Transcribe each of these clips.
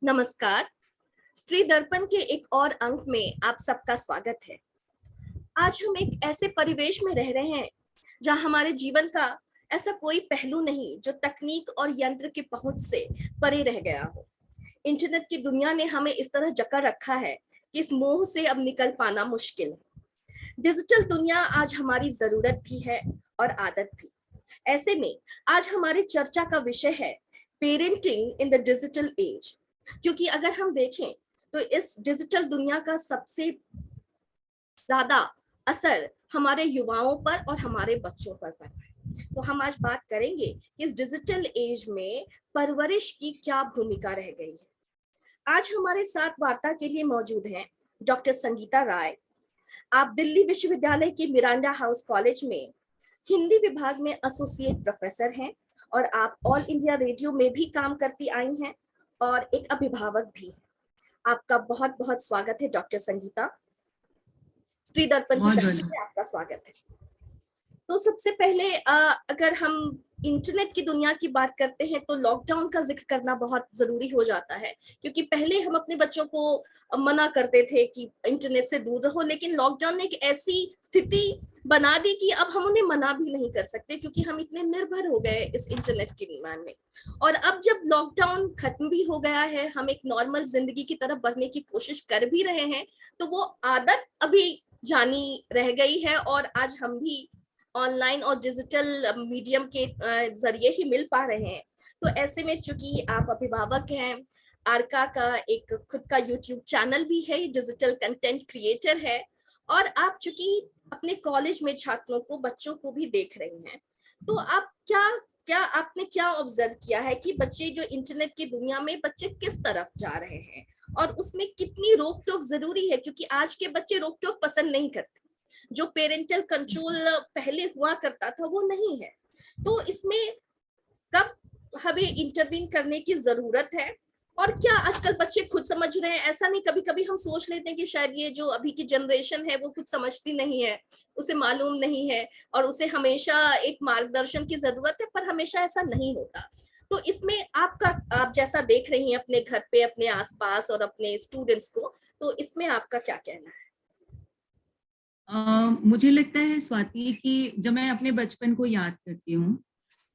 नमस्कार। स्त्री दर्पण के एक और अंक में आप सबका स्वागत है। आज हम एक ऐसे परिवेश में रह रहे हैं जहां हमारे जीवन का ऐसा कोई पहलू नहीं जो तकनीक और यंत्र की पहुंच से परे रह गया हो। इंटरनेट की दुनिया ने हमें इस तरह जकड़ रखा है कि इस मोह से अब निकल पाना मुश्किल है। डिजिटल दुनिया आज हमारी जरूरत भी है और आदत भी। ऐसे में आज हमारी चर्चा का विषय है parenting in the digital age. क्योंकि अगर हम देखें तो इस डिजिटल दुनिया का सबसे ज्यादा असर हमारे युवाओं पर और हमारे बच्चों पर पड़ा है। तो हम आज बात करेंगे कि इस डिजिटल एज में परवरिश की क्या भूमिका रह गई है। आज हमारे साथ वार्ता के लिए मौजूद हैं डॉक्टर संगीता राय। आप दिल्ली विश्वविद्यालय के मिरांडा हाउस कॉलेज में हिंदी विभाग में एसोसिएट प्रोफेसर हैं और आप ऑल इंडिया रेडियो में भी काम करती आई हैं और एक अभिभावक भी है। आपका बहुत बहुत स्वागत है डॉक्टर संगीता। स्त्री दर्पण की तरफ से आपका स्वागत है। तो सबसे पहले अगर हम इंटरनेट की दुनिया की बात करते हैं तो लॉकडाउन का जिक्र करना बहुत जरूरी हो जाता है, क्योंकि पहले हम अपने बच्चों को मना करते थे कि इंटरनेट से दूर रहो, लेकिन लॉकडाउन ने एक ऐसी स्थिति बना दी कि अब हम उन्हें मना भी नहीं कर सकते क्योंकि हम इतने निर्भर हो गए इस इंटरनेट की दुनिया में। और अब जब लॉकडाउन खत्म भी हो गया है, हम एक नॉर्मल जिंदगी की तरफ बढ़ने की कोशिश कर भी रहे हैं, तो वो आदत अभी जानी रह गई है और आज हम भी ऑनलाइन और डिजिटल मीडियम के जरिए ही मिल पा रहे हैं। तो ऐसे में चूंकि आप अभिभावक हैं, आरका का एक खुद का यूट्यूब चैनल भी है, डिजिटल कंटेंट क्रिएटर है, और आप चूंकि अपने कॉलेज में छात्रों को, बच्चों को भी देख रही हैं, तो आप आपने क्या ऑब्जर्व किया है कि बच्चे जो इंटरनेट की दुनिया में बच्चे किस तरफ जा रहे हैं और उसमें कितनी रोक टोक जरूरी है, क्योंकि आज के बच्चे रोक टोक पसंद नहीं करते। जो पेरेंटल कंट्रोल पहले हुआ करता था वो नहीं है। तो इसमें कब हमें इंटरवीन करने की जरूरत है और क्या आजकल बच्चे खुद समझ रहे हैं? ऐसा नहीं, कभी कभी हम सोच लेते हैं कि शायद ये जो अभी की जनरेशन है वो कुछ समझती नहीं है, उसे मालूम नहीं है और उसे हमेशा एक मार्गदर्शन की जरूरत है, पर हमेशा ऐसा नहीं होता। तो इसमें आप जैसा देख रही हैं अपने घर पे, अपने आसपास और अपने स्टूडेंट्स को, तो इसमें आपका क्या कहना है? मुझे लगता है स्वाति कि जब मैं अपने बचपन को याद करती हूँ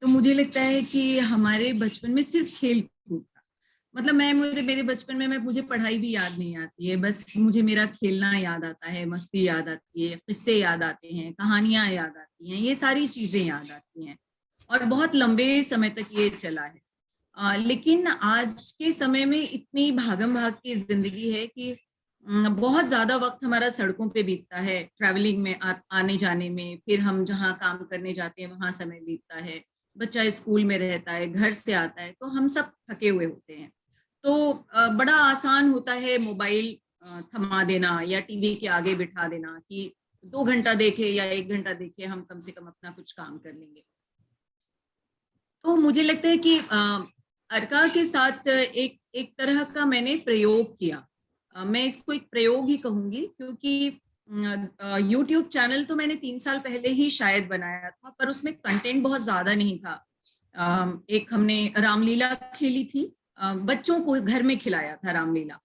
तो मुझे लगता है कि हमारे बचपन में सिर्फ खेल कूद था। मतलब मेरे बचपन में मुझे पढ़ाई भी याद नहीं आती है, बस मुझे मेरा खेलना याद आता है, मस्ती याद आती है, किस्से याद आते हैं, कहानियां याद आती हैं, ये सारी चीजें याद आती हैं और बहुत लंबे समय तक ये चला है। लेकिन आज के समय में इतनी भागम भाग की जिंदगी है कि बहुत ज्यादा वक्त हमारा सड़कों पे बीतता है, ट्रैवलिंग में, आने जाने में, फिर हम जहाँ काम करने जाते हैं वहां समय बीतता है, बच्चा स्कूल में रहता है, घर से आता है, तो हम सब थके हुए होते हैं। तो बड़ा आसान होता है मोबाइल थमा देना या टीवी के आगे बिठा देना कि 2 घंटा देखे या 1 घंटा देखे, हम कम से कम अपना कुछ काम कर लेंगे। तो मुझे लगता है कि अर्का के साथ एक तरह का मैंने प्रयोग किया। मैं इसको एक प्रयोग ही कहूंगी, क्योंकि यूट्यूब चैनल तो मैंने 3 साल पहले ही शायद बनाया था, पर उसमें कंटेंट बहुत ज्यादा नहीं था। एक हमने रामलीला खेली थी, बच्चों को घर में खिलाया था रामलीला,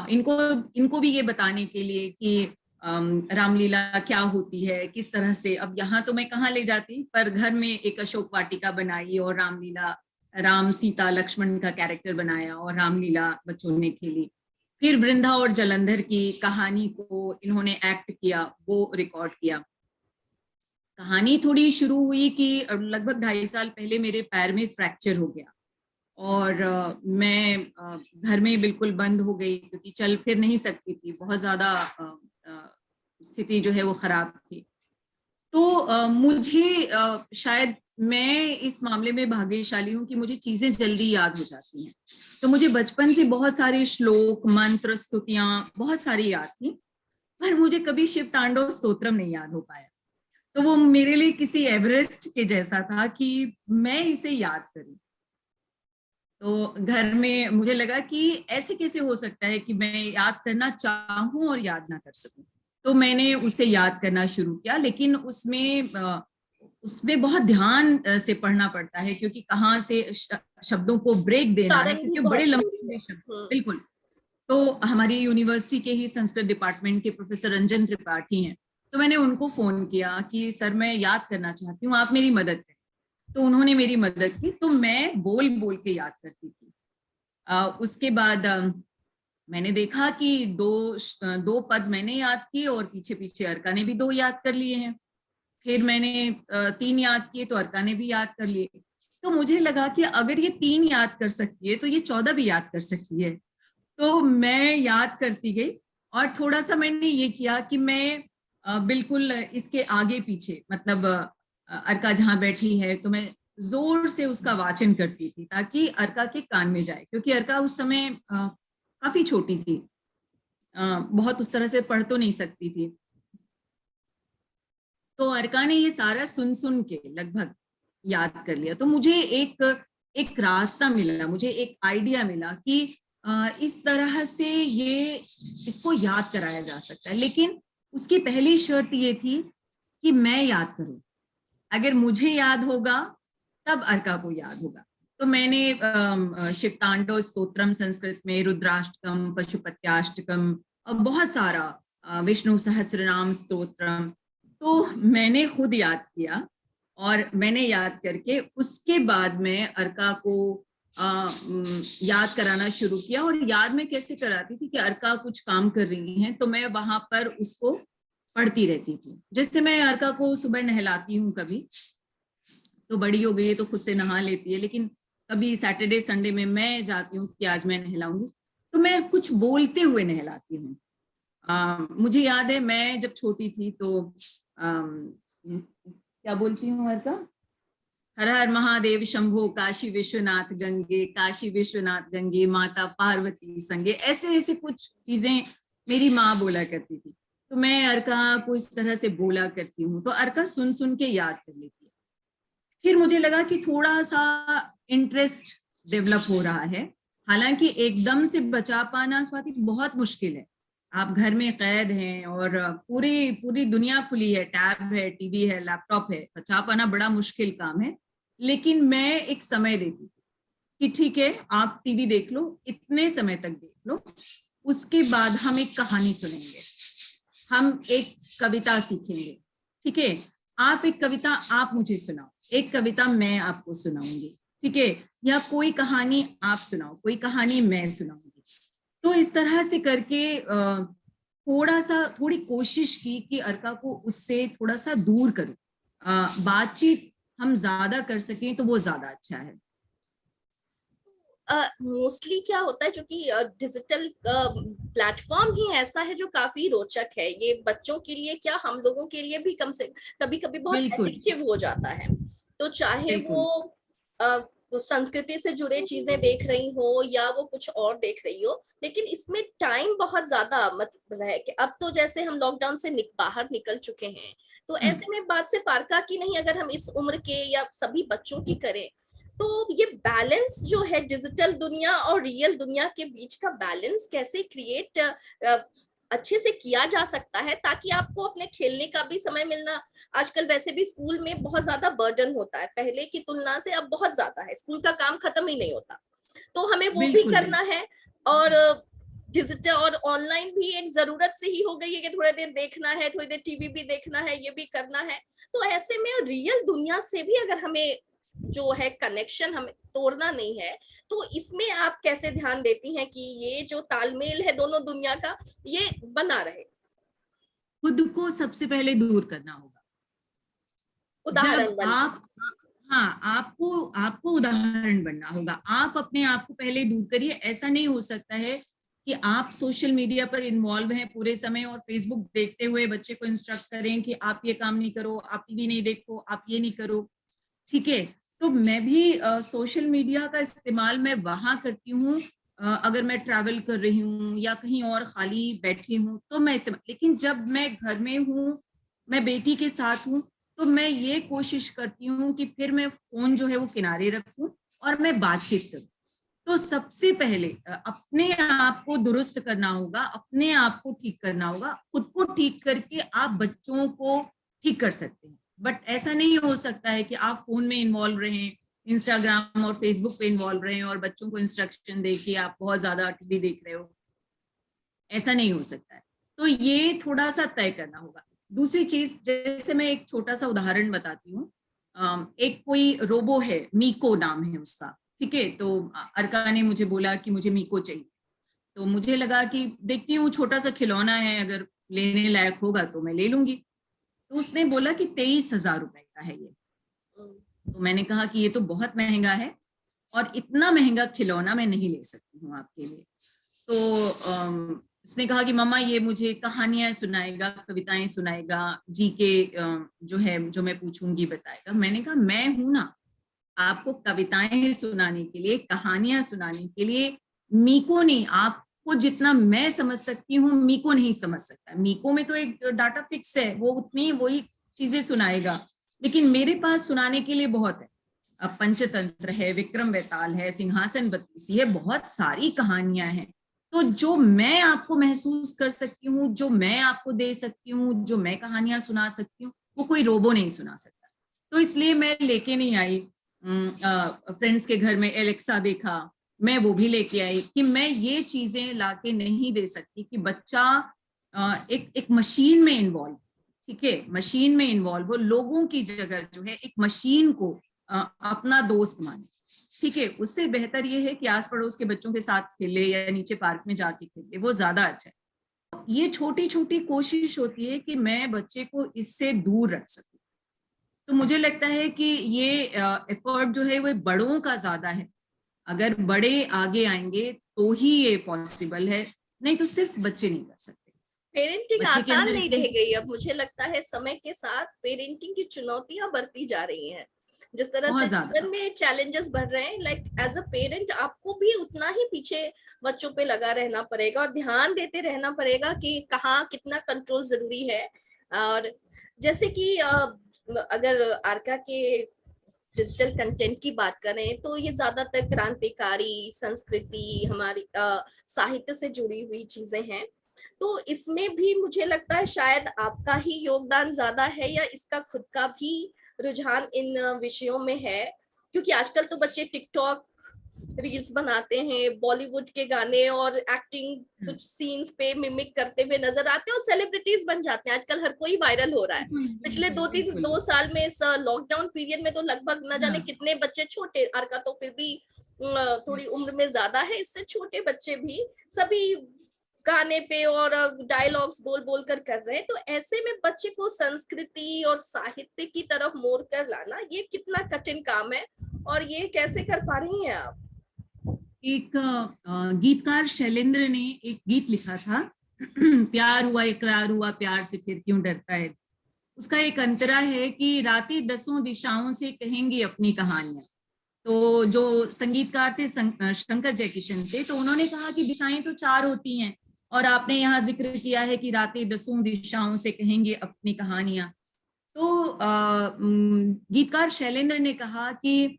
इनको भी ये बताने के लिए कि रामलीला क्या होती है, किस तरह से। अब यहाँ तो मैं कहाँ ले जाती, पर घर में एक अशोक वाटिका बनाई और रामलीला, राम सीता लक्ष्मण का कैरेक्टर बनाया और रामलीला बच्चों ने खेली। फिर वृंदा और जलंधर की कहानी को इन्होंने एक्ट किया, वो रिकॉर्ड किया। कहानी थोड़ी शुरू हुई कि लगभग 2.5 साल पहले मेरे पैर में फ्रैक्चर हो गया और मैं घर में बिल्कुल बंद हो गई, क्योंकि चल फिर नहीं सकती थी, बहुत ज्यादा स्थिति जो है वो खराब थी। तो मुझे शायद मैं इस मामले में भाग्यशाली हूँ कि मुझे चीजें जल्दी याद हो जाती हैं। तो मुझे बचपन से बहुत सारे श्लोक, मंत्र, स्तुतियां बहुत सारी याद थी, पर मुझे कभी शिव तांडव स्तोत्रम नहीं याद हो पाया। तो वो मेरे लिए किसी एवरेस्ट के जैसा था कि मैं इसे याद करूं। तो घर में मुझे लगा कि ऐसे कैसे हो सकता है कि मैं याद करना चाहूं और याद ना कर सकूं। तो मैंने उसे याद करना शुरू किया, लेकिन उसमें उसमें बहुत ध्यान से पढ़ना पड़ता है, क्योंकि कहाँ से शब्दों को ब्रेक देना है, उच्चारण भी क्योंकि बहुत बड़े जरूरी लंबे है। शब्द। बिल्कुल। तो हमारी यूनिवर्सिटी के ही संस्कृत डिपार्टमेंट के प्रोफेसर रंजन त्रिपाठी हैं, तो मैंने उनको फोन किया कि सर मैं याद करना चाहती हूँ, आप मेरी मदद करें। तो उन्होंने मेरी मदद की, तो मैं बोल बोल के याद करती थी। उसके बाद मैंने देखा कि दो पद मैंने याद किए और पीछे पीछे अर्का ने भी 2 याद कर लिए हैं। फिर मैंने 3 याद किए तो अर्का ने भी याद कर लिए। तो मुझे लगा कि अगर ये 3 याद कर सकती है तो ये 14 भी याद कर सकती है। तो मैं याद करती गई, और थोड़ा सा मैंने ये किया कि मैं बिल्कुल इसके आगे पीछे, मतलब अर्का जहाँ बैठी है तो मैं जोर से उसका वाचन करती थी ताकि अर्का के कान में जाए, क्योंकि अर्का उस समय काफी छोटी थी, बहुत उस तरह से पढ़ तो नहीं सकती थी। तो अर्का ने ये सारा सुन सुन के लगभग याद कर लिया। तो मुझे एक रास्ता मिला, मुझे एक आइडिया मिला कि इस तरह से ये इसको याद कराया जा सकता है। लेकिन उसकी पहली शर्त ये थी कि मैं याद करूं। अगर मुझे याद होगा तब अर्का को याद होगा। तो मैंने शिवतांडव स्तोत्रम संस्कृत में, रुद्राष्टकम, पशुपत्याष्टकम और बहुत सारा विष्णु सहस्रनाम स्तोत्रम, तो मैंने खुद याद किया। और मैंने याद करके उसके बाद में अर्का को याद कराना शुरू किया। और याद में कैसे कराती थी कि अर्का कुछ काम कर रही हैं तो मैं वहां पर उसको पढ़ती रहती थी। जैसे मैं अर्का को सुबह नहलाती हूँ, कभी तो बड़ी हो गई है तो खुद से नहा लेती है, लेकिन कभी सैटरडे संडे में मैं जाती हूँ कि आज मैं नहलाऊंगी, तो मैं कुछ बोलते हुए नहलाती हूँ। मुझे याद है मैं जब छोटी थी तो क्या बोलती हूँ अर्का, हर हर महादेव शंभो काशी विश्वनाथ गंगे, काशी विश्वनाथ गंगे माता पार्वती संगे, ऐसे ऐसे कुछ चीजें मेरी माँ बोला करती थी। तो मैं अर्का को इस तरह से बोला करती हूँ, तो अर्का सुन सुन के याद कर लेती है। फिर मुझे लगा कि थोड़ा सा इंटरेस्ट डेवलप हो रहा है। हालांकि एकदम से बचा पाना स्वाति बहुत मुश्किल है। आप घर में कैद हैं और पूरी पूरी दुनिया खुली है, टैब है, टीवी है, लैपटॉप है, बचा पाना बड़ा मुश्किल काम है। लेकिन मैं एक समय देती थी कि ठीक है आप टीवी देख लो, इतने समय तक देख लो, उसके बाद हम एक कहानी सुनेंगे, हम एक कविता सीखेंगे, ठीक है? आप एक कविता आप मुझे सुनाओ, एक कविता मैं आपको सुनाऊंगी, ठीक है? या कोई कहानी आप सुनाओ, कोई कहानी मैं सुनाऊंगी। तो इस तरह से करके थोड़ी कोशिश की कि अर्का को उससे थोड़ा सा दूर करूं, बातचीत हम ज्यादा कर सकें तो वो ज्यादा अच्छा है। मोस्टली क्या होता है, जो कि डिजिटल प्लेटफॉर्म ही ऐसा है जो काफी रोचक है, ये बच्चों के लिए क्या हम लोगों के लिए भी कम से कभी कभी बहुत बिल्कुल एडिक्टिव हो जाता है। तो चाहे बिल्कुल। वो संस्कृति से जुड़े चीजें देख रही हो या वो कुछ और देख रही हो, लेकिन इसमें टाइम बहुत ज्यादा मतलब है कि अब तो जैसे हम लॉकडाउन से बाहर निकल चुके हैं, तो ऐसे में बात सिर्फ फारका की नहीं, अगर हम इस उम्र के या सभी बच्चों की करें तो ये बैलेंस जो है डिजिटल दुनिया और रियल दुनिया के बीच का बैलेंस कैसे क्रिएट अच्छे से किया जा सकता है, ताकि आपको अपने खेलने का भी समय मिलना। आजकल वैसे भी स्कूल में बहुत ज्यादा बर्डन होता है, पहले की तुलना से अब बहुत ज्यादा है, स्कूल का काम खत्म ही नहीं होता, तो हमें वो भी बिल्कुल करना बिल्कुल। है। और डिजिटल और ऑनलाइन भी एक जरूरत से ही हो गई है कि थोड़ी देर देखना है, थोड़ी देर टीवी भी देखना है, ये भी करना है। तो ऐसे में रियल दुनिया से भी अगर हमें जो है कनेक्शन हमें तोड़ना नहीं है, तो इसमें आप कैसे ध्यान देती हैं कि ये जो तालमेल है दोनों दुनिया का ये बना रहे? खुद को सबसे पहले दूर करना होगा। उदाहरण जब बन के। आप, हाँ, आपको आपको उदाहरण बनना होगा। आप अपने आप को पहले दूर करिए। ऐसा नहीं हो सकता है कि आप सोशल मीडिया पर इन्वॉल्व हैं पूरे समय और फेसबुक देखते हुए बच्चे को इंस्ट्रक्ट करें कि आप ये काम नहीं करो, आप टीवी नहीं देखो, आप ये नहीं करो, ठीक है? तो मैं भी सोशल मीडिया का इस्तेमाल मैं वहां करती हूँ, अगर मैं ट्रैवल कर रही हूँ या कहीं और खाली बैठी हूँ तो मैं इस्तेमाल, लेकिन जब मैं घर में हूँ, मैं बेटी के साथ हूँ, तो मैं ये कोशिश करती हूँ कि फिर मैं फोन जो है वो किनारे रखूं और मैं बातचीत करूं। तो सबसे पहले अपने आप को दुरुस्त करना होगा, अपने आप को ठीक करना होगा। खुद को ठीक करके आप बच्चों को ठीक कर सकते हैं। बट ऐसा नहीं हो सकता है कि आप फोन में इन्वॉल्व रहें, इंस्टाग्राम और फेसबुक पे इन्वॉल्व रहें और बच्चों को इंस्ट्रक्शन दे कि आप बहुत ज्यादा टीवी देख रहे हो। ऐसा नहीं हो सकता है। तो ये थोड़ा सा तय करना होगा। दूसरी चीज, जैसे मैं एक छोटा सा उदाहरण बताती हूँ। एक कोई रोबो है, मीको नाम है उसका, ठीक है। तो अर्का ने मुझे बोला कि मुझे मीको चाहिए, तो मुझे लगा कि देखती हूँ छोटा सा खिलौना है, अगर लेने लायक होगा तो मैं ले लूंगी। तो उसने बोला कि 23,000 रुपए का है ये। तो मैंने कहा कि ये तो बहुत महंगा है और इतना महंगा खिलौना मैं नहीं ले सकती हूँ आपके लिए। तो उसने कहा कि मम्मा ये मुझे कहानियां सुनाएगा, कविताएं सुनाएगा, जी के जो है जो मैं पूछूंगी बताएगा। मैंने कहा मैं हूं ना आपको कविताएं सुनाने के लिए, कहानियां सुनाने के लिए। मीको नहीं, आपको जितना मैं समझ सकती हूँ मीको नहीं समझ सकता। मीको में तो एक डाटा फिक्स है, वो उतनी वही चीजें सुनाएगा, लेकिन मेरे पास सुनाने के लिए बहुत है। अब पंचतंत्र है, विक्रम बेताल है, सिंहासन बत्तीसी है, बहुत सारी कहानियां हैं। तो जो मैं आपको महसूस कर सकती हूँ, जो मैं आपको दे सकती हूँ, जो मैं कहानियां सुना सकती हूँ, वो कोई रोबो नहीं सुना सकता। तो इसलिए मैं लेके नहीं आई। फ्रेंड्स के घर में एलेक्सा देखा, मैं वो भी लेके आई कि मैं ये चीजें लाके नहीं दे सकती कि बच्चा एक मशीन में इन्वॉल्व, ठीक है, मशीन में इन्वॉल्व हो, लोगों की जगह जो है एक मशीन को अपना दोस्त माने, ठीक है। उससे बेहतर ये है कि आस पड़ोस के बच्चों के साथ खेले या नीचे पार्क में जाके खेले, वो ज्यादा अच्छा है। ये छोटी छोटी कोशिश होती है कि मैं बच्चे को इससे दूर रख सकूं। तो मुझे लगता है कि ये एफर्ट जो है वो बड़ों का ज्यादा है। अगर बड़े आगे आएंगे तो ही ये पॉसिबल है, नहीं तो सिर्फ बच्चे नहीं कर सकते। पेरेंटिंग बच्चे के आसान अंदर नहीं रह गई। अब मुझे लगता है समय के साथ पेरेंटिंग की चुनौतियां बढ़ती जा रही हैं। जिस तरह से बहुत जीवन ज्यादा। में चैलेंजेस बढ़ रहे हैं, लाइक एज अ पेरेंट आपको भी उतना ही पीछे बच्चों पे लगा रहना पड़ेगा और ध्यान देते रहना पड़ेगा कि कहाँ कितना कंट्रोल जरूरी है। और जैसे कि अगर आरका के डिजिटल कंटेंट की बात करें तो ये ज्यादातर क्रांतिकारी संस्कृति, हमारी साहित्य से जुड़ी हुई चीजें हैं। तो इसमें भी मुझे लगता है शायद आपका ही योगदान ज्यादा है या इसका खुद का भी रुझान इन विषयों में है, क्योंकि आजकल तो बच्चे टिकटॉक रील्स बनाते हैं, बॉलीवुड के गाने और एक्टिंग कुछ सीन्स पे मिमिक करते हुए नजर आते हैं और सेलिब्रिटीज बन जाते हैं। आजकल हर कोई वायरल हो रहा है। पिछले दो साल में इस लॉकडाउन पीरियड में तो लगभग न जाने कितने बच्चे, छोटे आरका तो फिर भी थोड़ी उम्र में ज्यादा है, इससे छोटे बच्चे भी सभी गाने पे और डायलॉग्स बोल बोल कर रहे हैं। तो ऐसे में बच्चे को संस्कृति और साहित्य की तरफ मोड़ कर लाना ये कितना कठिन काम है और ये कैसे कर पा रही हैं आप? एक गीतकार शैलेंद्र ने एक गीत लिखा था, प्यार हुआ इकरार हुआ प्यार से फिर क्यों डरता है। उसका एक अंतरा है कि रातें दसों दिशाओं से कहेंगी अपनी कहानियां। तो जो संगीतकार थे शंकर जयकिशन थे, तो उन्होंने कहा कि दिशाएं तो चार होती हैं, और आपने यहाँ जिक्र किया है कि रातें दसों दिशाओं से कहेंगे अपनी कहानियां। तो गीतकार शैलेंद्र ने कहा कि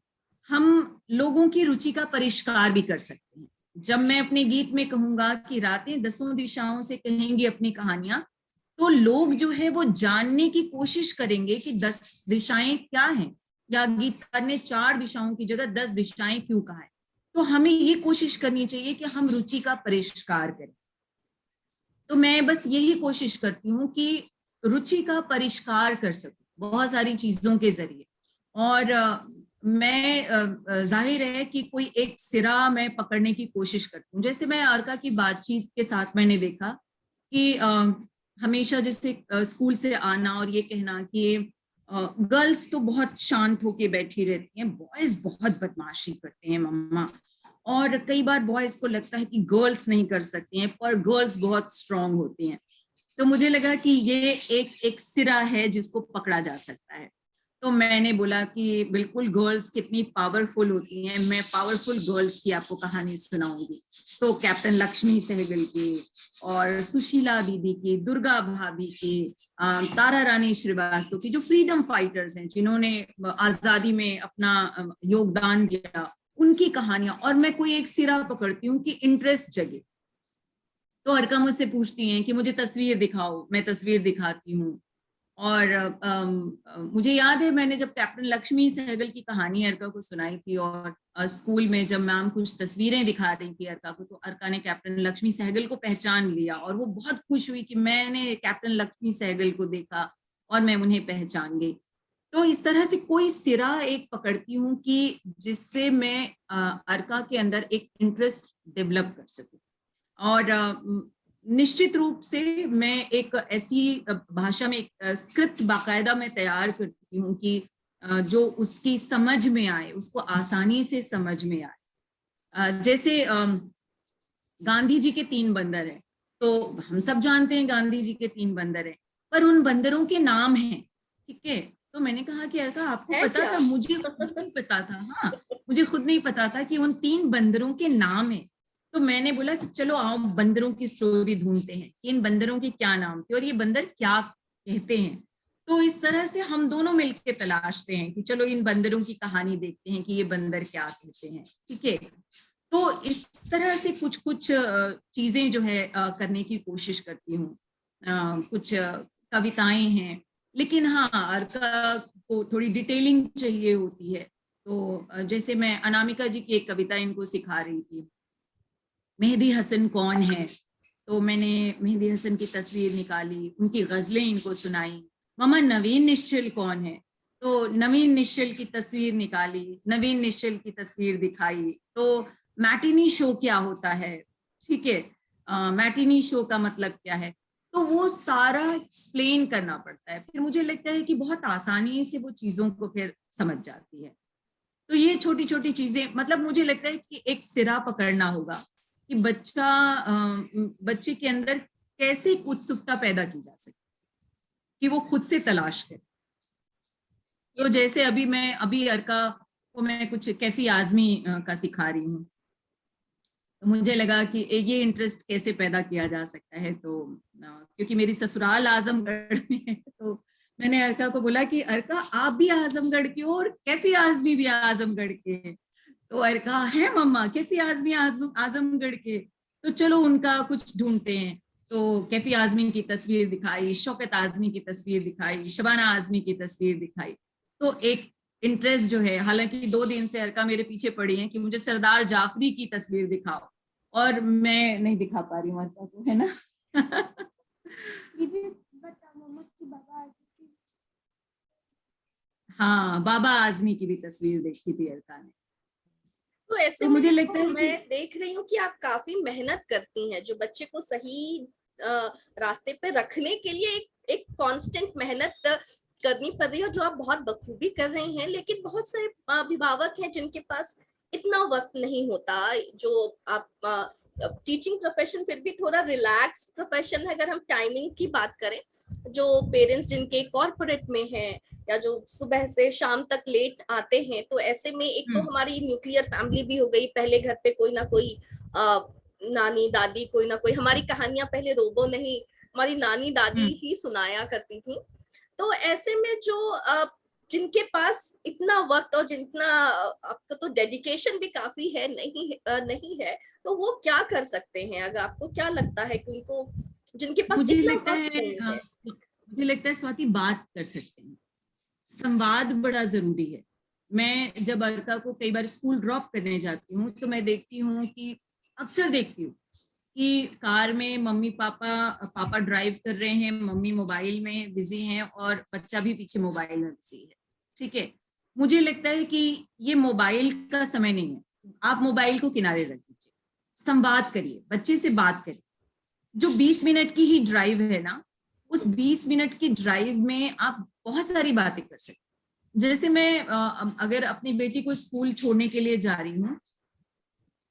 हम लोगों की रुचि का परिष्कार भी कर सकते हैं। जब मैं अपने गीत में कहूंगा कि रातें दसों दिशाओं से कहेंगी अपनी कहानियां, तो लोग जो है वो जानने की कोशिश करेंगे कि 10 दिशाएं क्या हैं, या गीतकार ने 4 दिशाओं की जगह 10 दिशाएं क्यों कहा है। तो हमें ये कोशिश करनी चाहिए कि हम रुचि का परिष्कार करें। तो मैं बस यही कोशिश करती हूँ कि रुचि का परिष्कार कर सकूं बहुत सारी चीजों के जरिए। और मैं जाहिर है कि कोई एक सिरा मैं पकड़ने की कोशिश करती हूँ। जैसे मैं आरका की बातचीत के साथ मैंने देखा कि हमेशा जैसे स्कूल से आना और ये कहना कि गर्ल्स तो बहुत शांत होके बैठी रहती हैं, बॉयज बहुत बदमाशी करते हैं मम्मा। और कई बार बॉयज को लगता है कि गर्ल्स नहीं कर सकती हैं, पर गर्ल्स बहुत स्ट्रांग होती हैं। तो मुझे लगा कि ये एक सिरा है जिसको पकड़ा जा सकता है। तो मैंने बोला कि बिल्कुल गर्ल्स कितनी पावरफुल होती हैं, मैं पावरफुल गर्ल्स की आपको कहानी सुनाऊंगी। तो कैप्टन लक्ष्मी सहगल की, और सुशीला दीदी की, दुर्गा भाभी की, तारा रानी श्रीवास्तव की, जो फ्रीडम फाइटर्स हैं जिन्होंने आजादी में अपना योगदान दिया, उनकी कहानियां। और मैं कोई एक सिरा पकड़ती हूँ कि इंटरेस्ट जगे। तो अर्का मुझसे पूछती हैं कि मुझे तस्वीर दिखाओ, मैं तस्वीर दिखाती हूँ। और मुझे याद है मैंने जब कैप्टन लक्ष्मी सहगल की कहानी अर्का को सुनाई थी, और स्कूल में जब मैम कुछ तस्वीरें दिखा रही थी अर्का को, तो अर्का ने कैप्टन लक्ष्मी सहगल को पहचान लिया और वो बहुत खुश हुई कि मैंने कैप्टन लक्ष्मी सहगल को देखा और मैं उन्हें पहचान गई। तो इस तरह से कोई सिरा एक पकड़ती हूँ कि जिससे मैं अर्का के अंदर एक इंटरेस्ट डेवलप कर सकूं। और निश्चित रूप से मैं एक ऐसी भाषा में एक स्क्रिप्ट बाकायदा मैं तैयार करती हूँ कि जो उसकी समझ में आए, उसको आसानी से समझ में आए। जैसे गांधी जी के 3 बंदर हैं, तो हम सब जानते हैं गांधी जी के 3 बंदर हैं, पर उन बंदरों के नाम हैं, ठीक है। तो मैंने कहा कि अर्का आपको पता था? मुझे खुद नहीं पता था। हाँ, मुझे खुद नहीं पता था कि उन 3 बंदरों के नाम हैं। तो मैंने बोला कि चलो आओ बंदरों की स्टोरी ढूंढते हैं कि इन बंदरों के क्या नाम थे और ये बंदर क्या कहते हैं। तो इस तरह से हम दोनों मिलकर तलाशते हैं कि चलो इन बंदरों की कहानी देखते हैं कि ये बंदर क्या कहते हैं, ठीक है। तो इस तरह से कुछ कुछ चीजें जो है करने की कोशिश करती हूँ। कुछ कविताएं हैं, लेकिन हाँ अर्का को थोड़ी डिटेलिंग चाहिए होती है। तो जैसे मैं अनामिका जी की एक कविता इनको सिखा रही थी, मेहदी हसन कौन है, तो मैंने मेहदी हसन की तस्वीर निकाली, उनकी गजलें इनको सुनाई। मामा नवीन निश्चल कौन है, तो नवीन निश्चल की तस्वीर निकाली, नवीन निश्चल की तस्वीर दिखाई। तो मैटिनी शो क्या होता है, ठीक है, मैटिनी शो का मतलब क्या है, तो वो सारा एक्सप्लेन करना पड़ता है। फिर मुझे लगता है कि बहुत आसानी से वो चीजों को फिर समझ जाती है। तो ये छोटी छोटी चीजें, मतलब मुझे लगता है कि एक सिरा पकड़ना होगा कि बच्चे के अंदर कैसे उत्सुकता पैदा की जा सकती कि वो खुद से तलाश करे। तो जैसे अभी अर्का को मैं कुछ कैफी आजमी का सिखा रही हूँ, तो मुझे लगा कि ये इंटरेस्ट कैसे पैदा किया जा सकता है। तो क्योंकि मेरी ससुराल आजमगढ़ में है, तो मैंने अर्का को बोला कि अर्का आप भी आजमगढ़ के हो और कैफी आजमी भी आजमगढ़ के हैं। तो अर्का है मम्मा कैफी आजमी आजमगढ़ के, तो चलो उनका कुछ ढूंढते हैं। तो कैफी आजमी की तस्वीर दिखाई, शौकत आजमी की तस्वीर दिखाई, शबाना आजमी की तस्वीर दिखाई। तो एक इंटरेस्ट जो है, हालांकि 2 दिन से अर्का मेरे पीछे पड़ी है कि मुझे सरदार जाफरी की तस्वीर दिखाओ, और मैं नहीं दिखा पा रही हूँ अर्का को, है ना। हाँ, बाबा आजमी की भी तस्वीर देखी थी अर्का ने। तो ऐसे तो में मुझे लगता है मैं देख रही हूँ कि आप काफी मेहनत करती हैं, जो बच्चे को सही रास्ते पे रखने के लिए एक कांस्टेंट मेहनत करनी पड़ रही है, जो आप बहुत बखूबी कर रही हैं। लेकिन बहुत से अभिभावक हैं जिनके पास इतना वक्त नहीं होता। जो आप टीचिंग प्रोफेशन फिर भी थोड़ा रिलैक्स प्रोफेशन है, अगर हम टाइमिंग की बात करें। जो पेरेंट्स जिनके कॉर्पोरेट में हैं या जो सुबह से शाम तक लेट आते हैं, तो ऐसे में एक तो हमारी न्यूक्लियर फैमिली भी हो गई, पहले घर पे कोई ना कोई नानी दादी, कोई ना कोई, हमारी कहानियां पहले रोबो नहीं, हमारी नानी दादी ही सुनाया करती थी। तो ऐसे में जो जिनके पास इतना वक्त और जितना आपका तो डेडिकेशन भी काफी है नहीं है, तो वो क्या कर सकते हैं? अगर आपको क्या लगता है कि उनको, जिनके पास मुझे इतना लगता वक्त नहीं है? मुझे लगता है स्वाति बात कर सकते हैं, संवाद बड़ा जरूरी है। मैं जब अर्का को कई बार स्कूल ड्रॉप करने जाती हूँ, तो मैं देखती हूँ कि अक्सर देखती हूँ कि कार में मम्मी पापा ड्राइव कर रहे हैं, मम्मी मोबाइल में बिजी हैं और बच्चा भी पीछे मोबाइल में बिजी है, ठीक है। मुझे लगता है कि ये मोबाइल का समय नहीं है, आप मोबाइल को किनारे रख दीजिए, संवाद करिए, बच्चे से बात करिए। जो 20 मिनट की ही ड्राइव है ना, उस 20 मिनट की ड्राइव में आप बहुत सारी बातें कर सकते हैं। जैसे मैं अगर अपनी बेटी को स्कूल छोड़ने के लिए जा रही हूँ,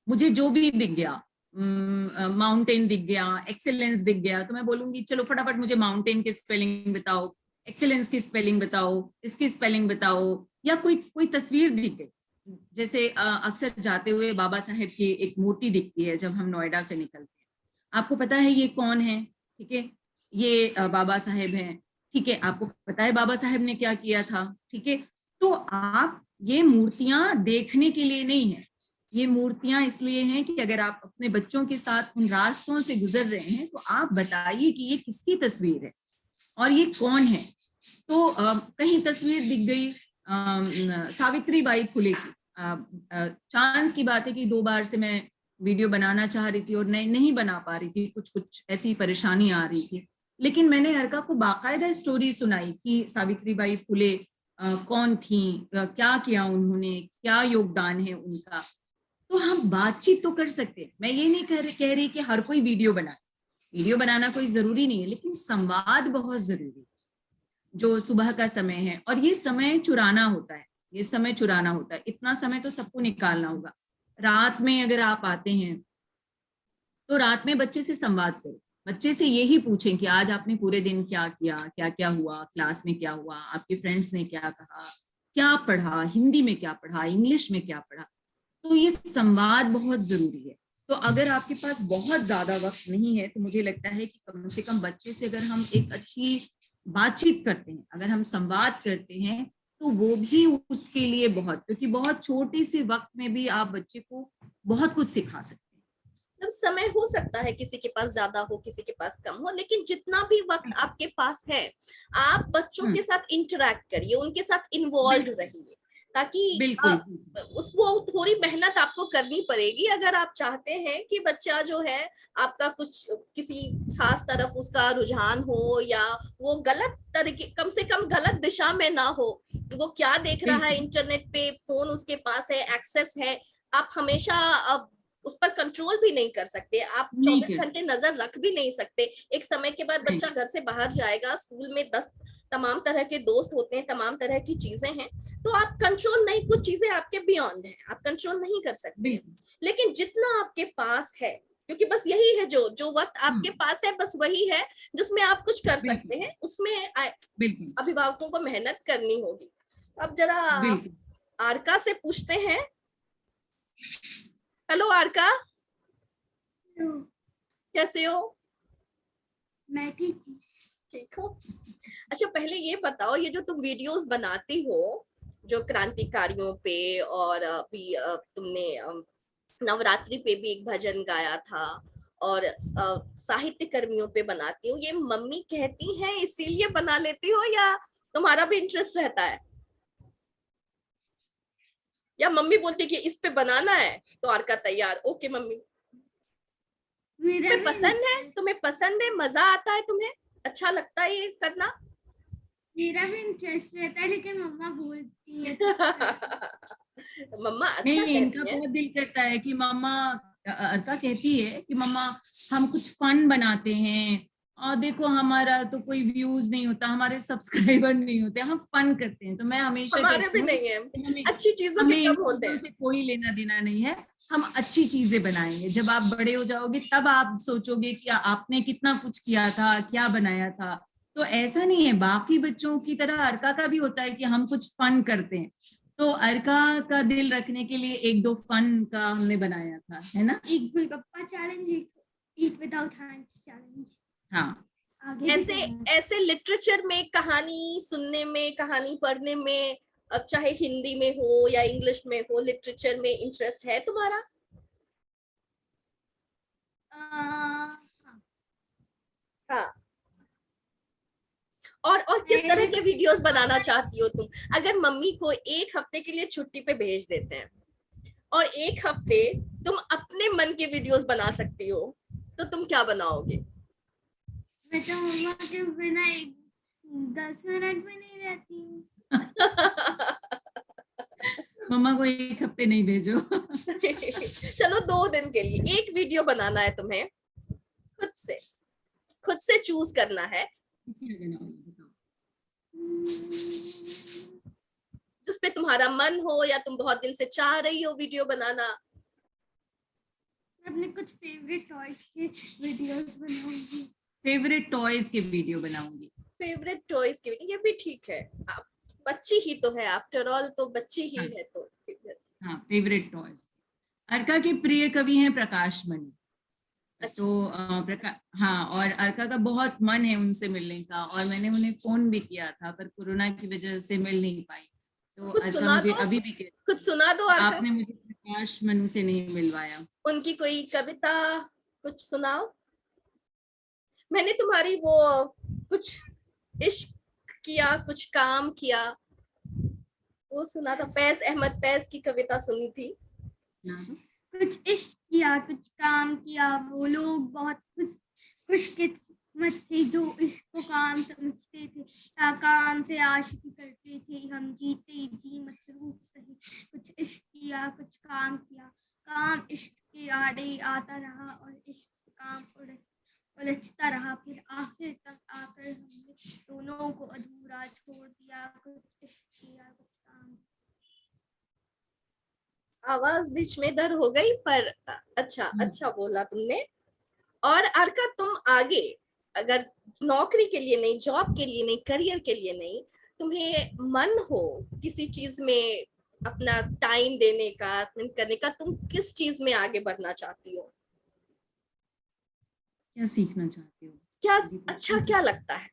मुझे जो भी दिख गया, माउंटेन दिख गया, एक्सेलेंस दिख गया, तो मैं बोलूंगी चलो फटाफट मुझे माउंटेन की स्पेलिंग बताओ, एक्सेलेंस की स्पेलिंग बताओ, इसकी स्पेलिंग बताओ। या कोई तस्वीर दिख गई, जैसे अक्सर जाते हुए बाबा साहेब की एक मूर्ति दिखती है जब हम नोएडा से निकलते हैं, आपको पता है ये कौन है, ठीक है, ये बाबा साहेब हैं, ठीक है, आपको पता है बाबा साहेब ने क्या किया था, ठीक है। तो आप, ये मूर्तियां देखने के लिए नहीं है, ये मूर्तियां इसलिए हैं कि अगर आप अपने बच्चों के साथ उन रास्तों से गुजर रहे हैं, तो आप बताइए कि ये किसकी तस्वीर है और ये कौन है। तो कहीं तस्वीर दिख गई सावित्री बाई फुले की। चांस की बात है कि 2 बार से मैं वीडियो बनाना चाह रही थी और नहीं बना पा रही थी, कुछ ऐसी परेशानी आ रही थी। लेकिन मैंने अर्का को बाकायदा स्टोरी सुनाई कि सावित्री बाई फुले कौन थी, क्या किया उन्होंने, क्या योगदान है उनका। तो हम बातचीत तो कर सकते हैं। मैं ये नहीं कह रही कि हर कोई वीडियो बनाए, वीडियो बनाना कोई जरूरी नहीं है, लेकिन संवाद बहुत जरूरी है। जो सुबह का समय है, और ये समय चुराना होता है, ये समय चुराना होता है, इतना समय तो सबको निकालना होगा। रात में अगर आप आते हैं तो रात में बच्चे से संवाद करो, बच्चे से यही पूछें कि आज आपने पूरे दिन क्या किया, क्या क्या हुआ, क्लास में क्या हुआ, आपके फ्रेंड्स ने क्या कहा, क्या पढ़ा, हिंदी में क्या पढ़ा, इंग्लिश में क्या पढ़ा। तो ये संवाद बहुत जरूरी है। तो अगर आपके पास बहुत ज्यादा वक्त नहीं है तो मुझे लगता है कि कम से कम बच्चे से अगर हम एक अच्छी बातचीत करते हैं, अगर हम संवाद करते हैं, तो वो भी उसके लिए बहुत, क्योंकि बहुत छोटे से वक्त में भी आप बच्चे को बहुत कुछ सिखा सकते हैं। मतलब समय हो सकता है किसी के पास ज्यादा हो, किसी के पास कम हो, लेकिन जितना भी वक्त आपके पास है, आप बच्चों के साथ इंटरेक्ट करिए, उनके साथ इन्वॉल्व रहिए, ताकि उसको थोड़ी मेहनत आपको करनी पड़ेगी अगर आप चाहते हैं कि बच्चा जो है आपका कुछ किसी खास तरफ उसका रुझान हो, या वो गलत तरीके, कम से कम गलत दिशा में ना हो। वो क्या देख रहा है इंटरनेट पे, फोन उसके पास है, एक्सेस है, आप हमेशा उस पर कंट्रोल भी नहीं कर सकते, आप 24 घंटे नजर रख भी नहीं सकते। एक समय के बाद बच्चा घर से बाहर जाएगा, स्कूल में 10 तमाम तरह के दोस्त होते हैं, तमाम तरह की चीजें हैं, तो आप कंट्रोल नहीं, कुछ चीजें आपके बियॉन्ड है, आप कंट्रोल नहीं कर सकते। लेकिन जितना आपके पास है, क्योंकि बस यही है जो वक्त आपके पास है, बस वही है जिसमें आप कुछ कर सकते हैं, उसमें अभिभावकों को मेहनत करनी होगी। अब जरा आरका से पूछते हैं। हेलो आरका, कैसे हो? मैं ठीक हो? अच्छा, पहले ये बताओ, ये जो तुम वीडियोस बनाती हो, जो क्रांतिकारियों पे, और अभी तुमने नवरात्रि पे भी एक भजन गाया था, और साहित्य कर्मियों पे बनाती हो, ये मम्मी कहती हैं इसीलिए बना लेती हो, या तुम्हारा भी इंटरेस्ट रहता है, या मम्मी बोलती कि इस पे बनाना है तो आरका तैयार? ओके मम्मी, तुम्हें पसंद है, तुम्हें पसंद है, मजा आता है, तुम्हें अच्छा लगता है ये करना? मेरा भी इंटरेस्ट रहता है, लेकिन मम्मा बोलती है मम्मा अच्छा नहीं, इनका बहुत दिल करता है कि मम्मा, अर्का कहती है कि मम्मा हम कुछ फन बनाते हैं, और देखो हमारा तो कोई व्यूज नहीं होता, हमारे सब्सक्राइबर नहीं होते, हम फन करते हैं। तो मैं हमेशा हमारे भी नहीं है, अच्छी चीजों के कम होते हैं, से कोई लेना देना नहीं है, हम अच्छी चीजें बनाएंगे। जब आप बड़े हो जाओगे तब आप सोचोगे कि आपने कितना कुछ किया था, क्या बनाया था। तो ऐसा नहीं है, बाकी बच्चों की तरह अर्का का भी होता है कि हम कुछ फन करते हैं। तो अर्का का दिल रखने के लिए 1-2 फन का हमने बनाया था, है ना? एक गोलगप्पा चैलेंज, ईट विदाउट हैंड्स चैलेंज। हाँ, ऐसे लिटरेचर में, कहानी सुनने में, कहानी पढ़ने में, अब चाहे हिंदी में हो या इंग्लिश में हो, लिटरेचर में इंटरेस्ट है तुम्हारा? हाँ। और किस तरह के वीडियोस बनाना चाहती हो तुम? अगर मम्मी को 1 हफ्ते के लिए छुट्टी पे भेज देते हैं और 1 हफ्ते तुम अपने मन के वीडियोस बना सकती हो, तो तुम क्या बनाओगे? मैं तो मम्मा के बिना 10 मिनट में नहीं रहती हूँ। मम्मा को 1 हफ्ते नहीं भेजो। चलो 2 दिन के लिए एक वीडियो बनाना है तुम्हें, खुद से चूज करना है, जिस पे तुम्हारा मन हो या तुम बहुत दिन से चाह रही हो वीडियो बनाना। मैं अपने कुछ फेवरेट टॉयज के वीडियोस बनाऊंगी। फेवरेट टॉयज के वीडियो बनाऊंगी। फेवरेट टॉयज के वीडियो, ये भी ठीक है, आप बच्ची ही तो है, आफ्टर ऑल तो बच्ची ही है, तो हाँ, फेवरेट टॉयज। अर्का के प्रिय कवि हैं प्रकाश मणि। अच्छा। तो हाँ, और अर्का का बहुत मन है उनसे मिलने का, और मैंने उन्हें फोन भी किया था, पर कोरोना की वजह से मिल नहीं पाई। तो अर्का मुझे अभी भी कुछ सुना दो। आपने मुझे प्रकाश मनु से नहीं मिलवाया। उनकी कोई कविता कुछ सुनाओ। मैंने तुम्हारी वो कुछ इश्क किया, कुछ काम किया, वो सुना था। फैज अहमद फैज की कविता सुनी थी। कुछ इश्क किया, कुछ काम किया, वो लोग बहुत खुशकिस्मत थे जो इश्क को काम समझते थे, या काम से आशिकी करते थे, हम जीते जी मसरूफ रहे। कुछ इश्क किया, कुछ काम किया, काम इश्क के आड़े आता रहा और इश्क से काम उलझता रहा, फिर आखिर तक आकर हमने दोनों को अधूरा छोड़ दिया। कुछ इश्क किया, कुछ काम। आवाज बीच में इधर हो गई, पर अच्छा बोला तुमने। और अर्का, तुम आगे अगर नौकरी के लिए नहीं, जॉब के लिए नहीं, करियर के लिए नहीं, तुम्हें मन हो किसी चीज में अपना टाइम देने का, करने का, तुम किस चीज में आगे बढ़ना चाहती हो? क्या सीखना चाहती हो? क्या अच्छा क्या लगता है?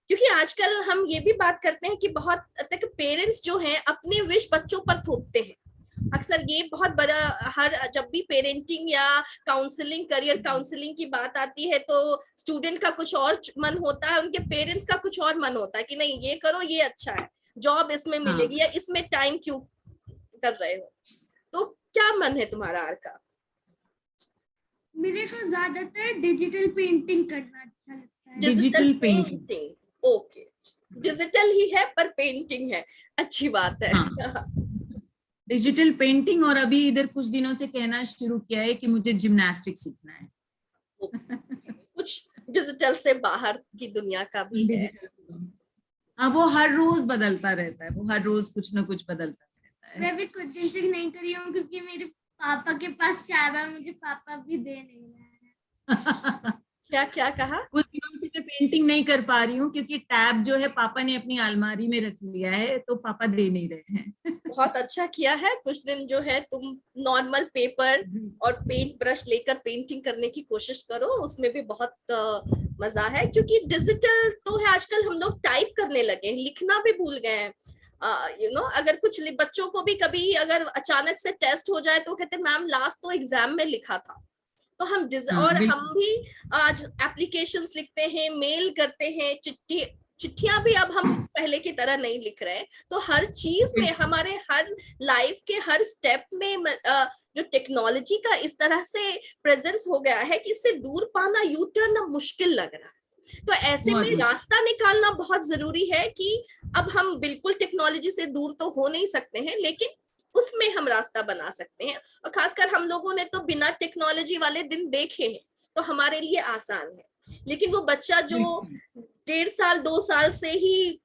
क्योंकि आजकल हम ये भी बात करते हैं कि बहुत तक पेरेंट्स जो हैं अपने विश बच्चों पर थोपते हैं। अक्सर ये बहुत बड़ा, हर जब भी पेरेंटिंग या काउंसलिंग, करियर काउंसलिंग की बात आती है तो स्टूडेंट का कुछ और मन होता है, उनके पेरेंट्स का कुछ और मन होता है कि नहीं ये करो, ये अच्छा है, जॉब इसमें मिलेगी, या इसमें टाइम क्यों कर रहे हो। तो क्या मन है तुम्हारा अर्का? मेरे को ज्यादातर डिजिटल पेंटिंग करना अच्छा लगता है। डिजिटल पेंटिंग, ओके, डिजिटल ही है पर पेंटिंग है, अच्छी बात है। Digital painting. और अभी इधर कुछ दिनों से कहना शुरू किया है कि मुझे जिम्नास्टिक सीखना है। कुछ डिजिटल से बाहर की दुनिया का भी है। हाँ, वो हर रोज बदलता रहता है, वो हर रोज कुछ ना कुछ बदलता रहता है। मैं भी कुछ दिन से नहीं करी हूँ क्योंकि मेरे पापा के पास टैब है, मुझे पापा भी दे नहीं रहे हैं। क्या कहा? कुछ दिनों से मैं पेंटिंग नहीं कर पा रही हूँ क्योंकि टैब जो है पापा ने अपनी अलमारी में रख लिया है, तो पापा दे नहीं रहे हैं। बहुत अच्छा किया है। कुछ दिन जो है तुम नॉर्मल पेपर और पेंट ब्रश लेकर पेंटिंग करने की कोशिश करो, उसमें भी बहुत मजा है। क्योंकि डिजिटल तो है, आजकल हम लोग टाइप करने लगे हैं, लिखना भी भूल गए हैं। अगर कुछ बच्चों को भी कभी अगर अचानक से टेस्ट हो जाए तो कहते मैम लास्ट तो एग्जाम में लिखा था। तो हम और हम भी आज एप्लीकेशंस लिखते हैं, मेल करते हैं, चिट्ठियां भी अब हम पहले की तरह नहीं लिख रहे हैं। तो हर चीज में, हमारे हर लाइफ के हर स्टेप में जो टेक्नोलॉजी का इस तरह से प्रेजेंस हो गया है कि इससे दूर पाना, यू टर्न मुश्किल लग रहा है। तो ऐसे में रास्ता निकालना बहुत जरूरी है कि अब हम बिल्कुल टेक्नोलॉजी से दूर तो हो नहीं सकते हैं, लेकिन उसमें हम रास्ता बना सकते हैं। और खासकर हम लोगों ने तो बिना टेक्नोलॉजी वाले दिन देखे हैं, तो हमारे लिए आसान है। लेकिन वो बच्चा जो 1.5 साल 2 साल से ही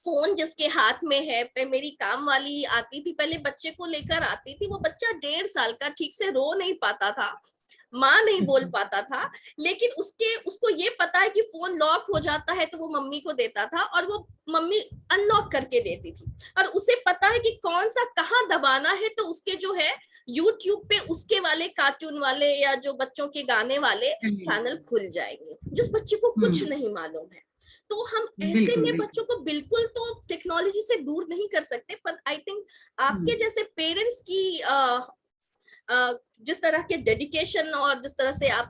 फोन जिसके हाथ में है, मेरी काम वाली आती थी पहले, बच्चे को लेकर आती थी, वो बच्चा 1.5 साल का ठीक से रो नहीं पाता था, माँ नहीं बोल पाता था, लेकिन उसको ये पता है कि फोन लॉक हो जाता है तो वो मम्मी को देता था और वो मम्मी अनलॉक करके देती थी। और उसे पता है कि कौन सा कहाँ दबाना है, तो उसके जो है यूट्यूब पे उसके वाले कार्टून वाले या जो बच्चों के गाने वाले चैनल खुल जाएंगे, जिस बच्चे को कुछ नहीं मालूम है। तो हम ऐसे में बच्चों को बिल्कुल तो टेक्नोलॉजी से दूर नहीं कर सकते, पर आई थिंक आपके जैसे पेरेंट्स की जिस तरह के डेडिकेशन और जिस तरह से आप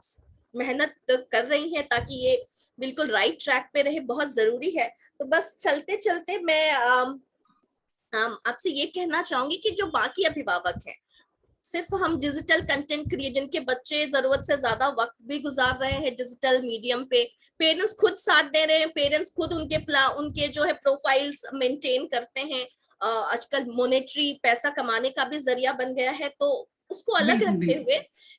मेहनत कर रही हैं ताकि ये बिल्कुल राइट ट्रैक पे रहे, बहुत जरूरी है। तो बस चलते चलते मैं आपसे ये कहना चाहूंगी कि जो बाकी अभिभावक हैं, सिर्फ हम डिजिटल कंटेंट क्रिएट, जिनके बच्चे जरूरत से ज्यादा वक्त भी गुजार रहे हैं डिजिटल मीडियम पे, पेरेंट्स खुद साथ दे रहे हैं, पेरेंट्स खुद उनके जो है प्रोफाइल्स मेंटेन करते हैं। आजकल मॉनेटरी पैसा कमाने का भी जरिया बन गया है, तो उसको अलग रखते हुए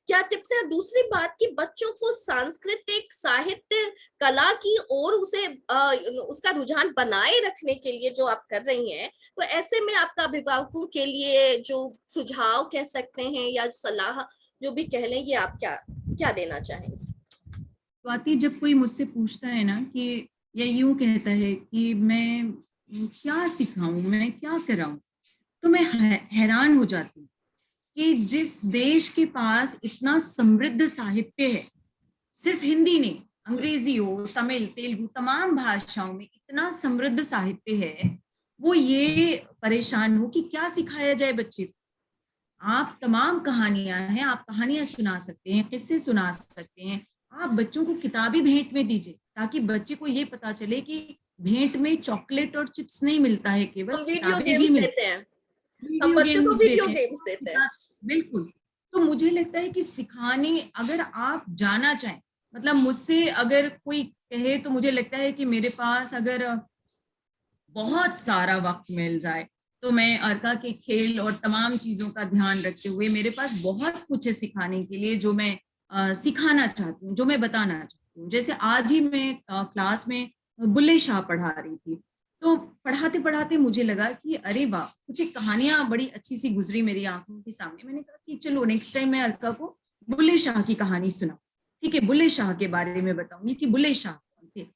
क्या टिप्स है? दूसरी बात कि बच्चों को सांस्कृतिक, साहित्य, कला की ओर उसका रुझान बनाए रखने के लिए जो आप कर रही हैं, तो ऐसे में आपका अभिभावकों के लिए जो सुझाव कह सकते हैं या सलाह जो भी कह लें, ये आप क्या देना चाहेंगे? स्वाति, जब कोई मुझसे पूछता है ना कि या यूं कहता है कि मैं क्या सिखाऊं, मैं क्या कराऊं, तो मैं हैरान हो जाती हूँ कि जिस देश के पास इतना समृद्ध साहित्य है, सिर्फ हिंदी नहीं, अंग्रेजी हो, तमिल, तेलुगु, तमाम भाषाओं में इतना समृद्ध साहित्य है, वो ये परेशान हो कि क्या सिखाया जाए बच्चे को। आप तमाम कहानियां हैं, आप कहानियां सुना सकते हैं, किस्से सुना सकते हैं, आप बच्चों को किताबी भेंट में दीजिए ताकि बच्चे को ये पता चले कि भेंट में चॉकलेट और चिप्स नहीं मिलता है, केवल हम वीडियो किताबें गेम्स भी मिलती देते हैं, हम वीडियो बच्चों को गेम्स वीडियो देते हैं। गेम्स देते हैं। बिल्कुल। तो मुझे लगता है कि सिखाने, अगर आप जाना चाहें, मतलब मुझसे अगर कोई कहे, तो मुझे लगता है कि मेरे पास अगर बहुत सारा वक्त मिल जाए तो मैं अर्का के खेल और तमाम चीजों का ध्यान रखते हुए, मेरे पास बहुत कुछ है सिखाने के लिए जो मैं सिखाना चाहती हूँ, जो मैं बताना चाहती हूँ। जैसे आज ही मैं क्लास में बुल्ले शाह पढ़ा रही थी, तो पढ़ाते पढ़ाते मुझे लगा कि अरे वाह, कुछ एक कहानियां बड़ी अच्छी सी गुजरी मेरी आंखों के सामने। मैंने कहा कि चलो नेक्स्ट टाइम मैं अर्का को बुल्ले शाह की कहानी सुना, ठीक है, बुल्ले शाह के बारे में बताऊंगी कि बुल्ले शाह कौन थे।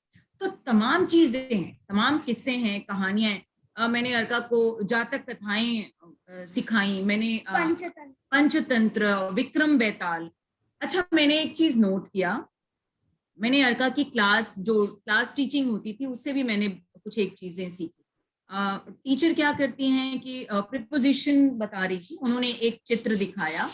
तो तमाम चीजें हैं, तमाम किस्से हैं, कहानियां हैं। मैंने अर्का को जातक कथाएं सिखाई, मैंने पंचतंत्र, विक्रम बेताल। अच्छा, मैंने एक चीज नोट किया, मैंने अर्का की क्लास टीचिंग होती थी, उससे भी मैंने कुछ एक चीजें सीखी। टीचर क्या करती हैं कि प्रिपोजिशन बता रही थी, उन्होंने एक चित्र दिखाया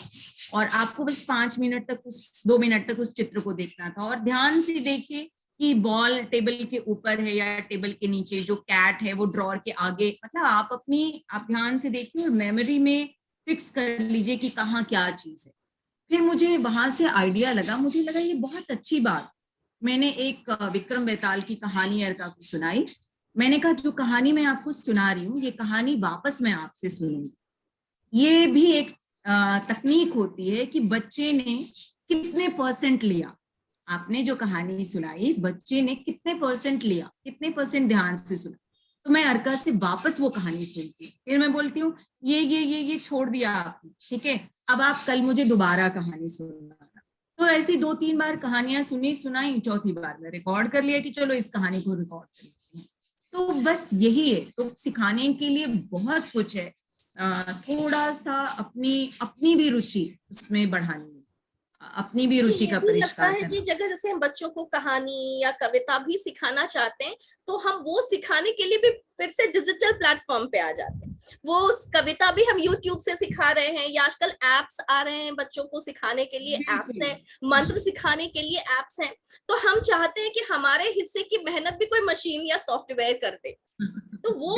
और आपको बस 5 मिनट तक 2 मिनट तक उस चित्र को देखना था, और ध्यान से देखिए कि बॉल टेबल के ऊपर है या टेबल के नीचे, जो कैट है वो ड्रॉर के आगे। मतलब आप ध्यान से देखिए और मेमोरी में फिक्स कर लीजिए कि कहाँ क्या चीज है। फिर मुझे वहां से आइडिया लगा, मुझे लगा ये बहुत अच्छी बात। मैंने एक विक्रम बेताल की कहानी अर्का को सुनाई। मैंने कहा जो कहानी मैं आपको सुना रही हूँ, ये कहानी वापस मैं आपसे सुनूंगी। ये भी एक तकनीक होती है कि बच्चे ने कितने परसेंट लिया। आपने जो कहानी सुनाई, बच्चे ने कितने परसेंट लिया, कितने परसेंट ध्यान से सुना। तो मैं अर्का से वापस वो कहानी सुनती हूँ, फिर मैं बोलती हूँ ये छोड़ दिया आपने, ठीक है, अब आप कल मुझे दोबारा कहानी सुनाना। तो ऐसी 2-3 बार कहानियां सुनाई, चौथी बार मैं रिकॉर्ड कर लिया कि चलो इस कहानी को रिकॉर्ड कर लेते हैं। तो बस यही है, तो सिखाने के लिए बहुत कुछ है। थोड़ा सा अपनी भी रुचि उसमें बढ़ानी है, अपनी भी रुचि का मुझे लगता परिष्कार है कि करना। जगह जैसे हम बच्चों को कहानी या कविता भी सिखाना चाहते हैं, तो हम वो सिखाने के लिए भी फिर से डिजिटल प्लेटफॉर्म पे आ जाते हैं। वो कविता भी हम यूट्यूब से सिखा रहे हैं, या आजकल एप्स आ रहे हैं बच्चों को सिखाने के लिए, एप्स हैं, मंत्र सिखाने के लिए एप्स हैं। तो हम चाहते हैं कि हमारे हिस्से की मेहनत भी कोई मशीन या सॉफ्टवेयर कर दे, तो वो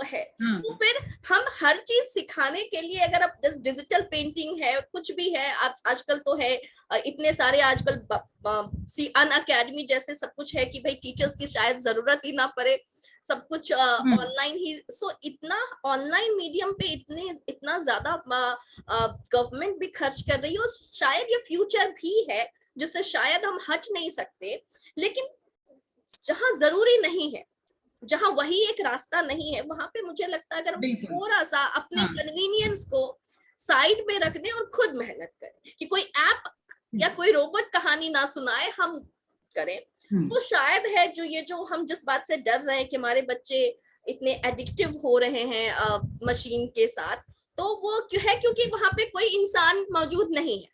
है। तो फिर हम हर चीज सिखाने के लिए, अगर अब डिजिटल पेंटिंग है, कुछ भी है, आजकल तो है इतने सारे, आजकल अनअकैडमी जैसे सब कुछ है कि भाई टीचर्स की शायद जरूरत ही ना पड़े, सब कुछ ऑनलाइन ही। सो इतना ऑनलाइन मीडियम पे इतना ज्यादा गवर्नमेंट भी खर्च कर रही है, और शायद ये फ्यूचर भी है जिससे शायद हम हट नहीं सकते। लेकिन जहां जरूरी नहीं है, जहां वही एक रास्ता नहीं है, वहां पे मुझे लगता है अगर हम थोड़ा सा अपने कन्वीनियंस को साइड में रख दें और खुद मेहनत करें, कि कोई ऐप या कोई रोबोट कहानी ना सुनाए, हम करें, तो शायद है जो हम जिस बात से डर रहे हैं कि हमारे बच्चे इतने एडिक्टिव हो रहे हैं मशीन के साथ, तो वो क्यों है, क्योंकि वहां पे कोई इंसान मौजूद नहीं है।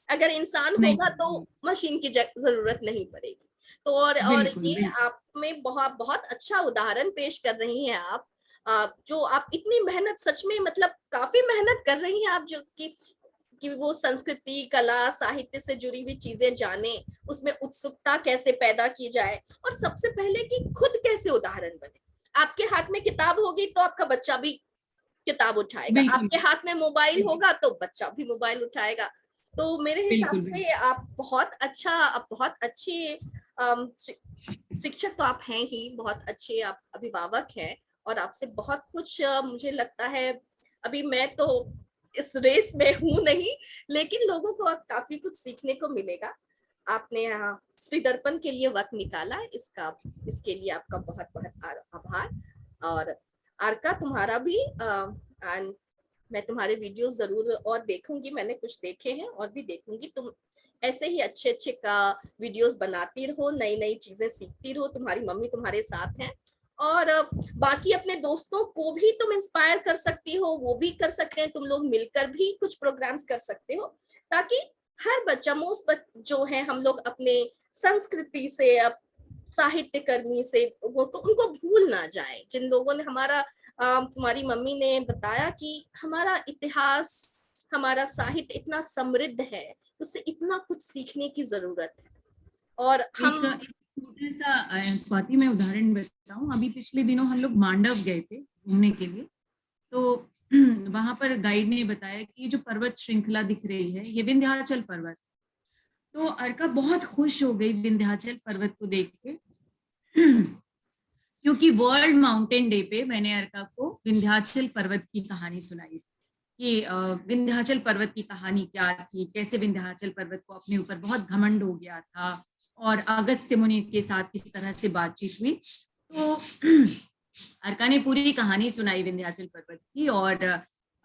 अगर इंसान होगा तो मशीन की जरूरत नहीं पड़ेगी। तो और ये आप में बहुत बहुत अच्छा उदाहरण पेश कर रही हैं आप, जो आप इतनी मेहनत, सच में मतलब काफी मेहनत कर रही हैं आप, जो कि वो संस्कृति, कला, साहित्य से जुड़ी हुई चीजें जाने, उसमें उत्सुकता कैसे पैदा की जाए, और सबसे पहले कि खुद कैसे उदाहरण बने। आपके हाथ में किताब होगी तो आपका बच्चा भी किताब उठाएगा, आपके हाथ में मोबाइल होगा तो बच्चा भी मोबाइल उठाएगा। तो मेरे हिसाब से आप बहुत अच्छे शिक्षक तो आप हैं ही, बहुत अच्छे आप अभिभावक हैं, और आपसे बहुत कुछ मुझे लगता है, अभी मैं तो इस रेस में हूं नहीं, लेकिन लोगों को काफी कुछ सीखने को मिलेगा। आपने स्त्री दर्पण के लिए वक्त निकाला, इसके लिए आपका बहुत बहुत आभार। और अर्का, तुम्हारा भी मैं तुम्हारे वीडियोस जरूर और देखूंगी, मैंने कुछ देखे हैं और भी देखूंगी। तुम ऐसे ही अच्छे अच्छे का वीडियोस बनाती रहो, नई नई चीजें सीखती रहो, तुम्हारी मम्मी तुम्हारे साथ हैं। और बाकी अपने दोस्तों को भी तुम इंस्पायर कर सकती हो, वो भी कर सकते हैं, तुम लोग मिलकर भी कुछ प्रोग्राम्स कर सकते हो, ताकि हर बच्चा, जो है, हम लोग अपने संस्कृति से, साहित्य कर्मी से उनको भूल ना जाए। जिन लोगों ने तुम्हारी मम्मी ने बताया कि हमारा इतिहास, हमारा साहित्य इतना समृद्ध है, उससे इतना कुछ सीखने की जरूरत है। और हम छोटा सा स्वाति मैं उदाहरण बताऊं, अभी पिछले दिनों हम लोग मांडव गए थे घूमने के लिए। तो वहां पर गाइड ने बताया कि जो पर्वत श्रृंखला दिख रही है ये विंध्याचल पर्वत। तो अर्का बहुत खुश हो गई विंध्याचल पर्वत को देख के क्योंकि वर्ल्ड माउंटेन डे पे मैंने अर्का को विंध्याचल पर्वत की कहानी सुनाई कि विंध्याचल पर्वत की कहानी क्या थी, कैसे विंध्याचल पर्वत को अपने ऊपर बहुत घमंड हो गया था और अगस्त्य मुनि के साथ किस तरह से बातचीत हुई। तो अर्का ने पूरी कहानी सुनाई विंध्याचल पर्वत की और